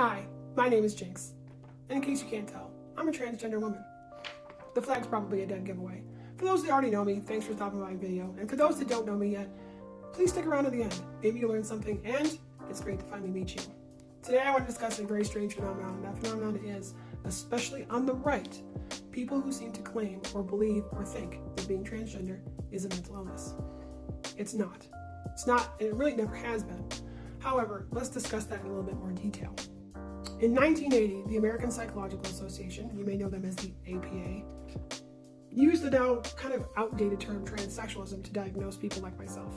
Hi, my name is Jinx, and in case you can't tell, I'm a transgender woman. The flag's probably a dead giveaway. For those that already know me, thanks for stopping by my video, and for those that don't know me yet, please stick around to the end. Maybe you'll learn something, and it's great to finally meet you. Today I want to discuss a very strange phenomenon, and that phenomenon is, especially on the right, people who seem to claim or believe or think that being transgender is a mental illness. It's not. It's not, and it really never has been. However, let's discuss that in a little bit more detail. In 1980, the American Psychological Association, you may know them as the APA, used the now kind of outdated term transsexualism to diagnose people like myself.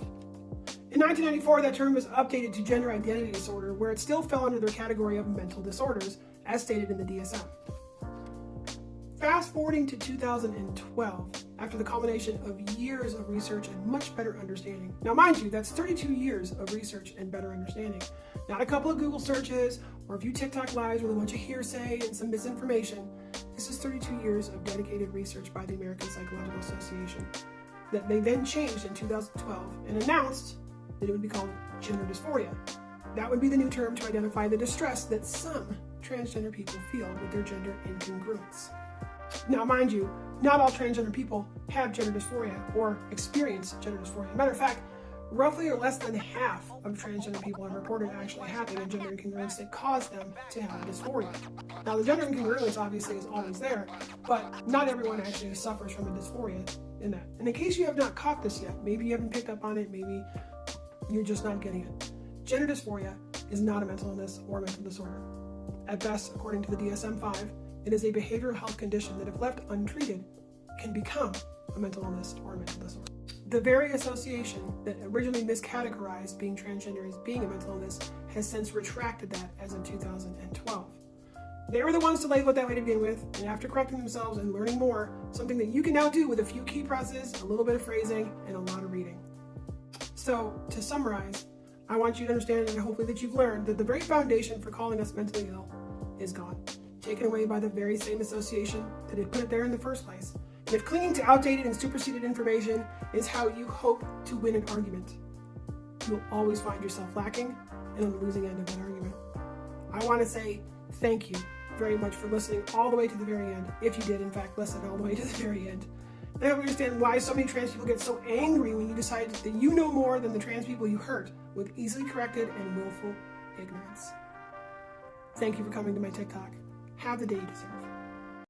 In 1994, that term was updated to gender identity disorder, where it still fell under their category of mental disorders, as stated in the DSM. Fast forwarding to 2012, after the culmination of years of research and much better understanding. Now, mind you, that's 32 years of research and better understanding. Not a couple of Google searches or a few TikTok lives with a bunch of hearsay and some misinformation. This is 32 years of dedicated research by the American Psychological Association that they then changed in 2012 and announced that it would be called gender dysphoria. That would be the new term to identify the distress that some transgender people feel with their gender incongruence. Now, mind you, not all transgender people have gender dysphoria or experience gender dysphoria. Matter of fact, roughly or less than half of transgender people have reported actually having a gender incongruence that caused them to have a dysphoria. Now, the gender incongruence obviously is always there, but not everyone actually suffers from a dysphoria in that. And in case you have not caught this yet, maybe you haven't picked up on it, maybe you're just not getting it. Gender dysphoria is not a mental illness or a mental disorder. At best, according to the DSM-5, it is a behavioral health condition that, if left untreated, can become a mental illness or a mental disorder. The very association that originally miscategorized being transgender as being a mental illness has since retracted that as of 2012. They were the ones to label it that way to begin with, and after correcting themselves and learning more, something that you can now do with a few key presses, a little bit of phrasing, and a lot of reading. So, to summarize, I want you to understand, and hopefully that you've learned, that the very foundation for calling us mentally ill is gone, taken away by the very same association that had put it there in the first place. And if clinging to outdated and superseded information is how you hope to win an argument, you'll always find yourself lacking and on the losing end of that argument. I want to say thank you very much for listening all the way to the very end, if you did in fact listen all the way to the very end. And I don't understand why so many trans people get so angry when you decide that you know more than the trans people you hurt with easily corrected and willful ignorance. Thank you for coming to my TikTok. Have the day you deserve.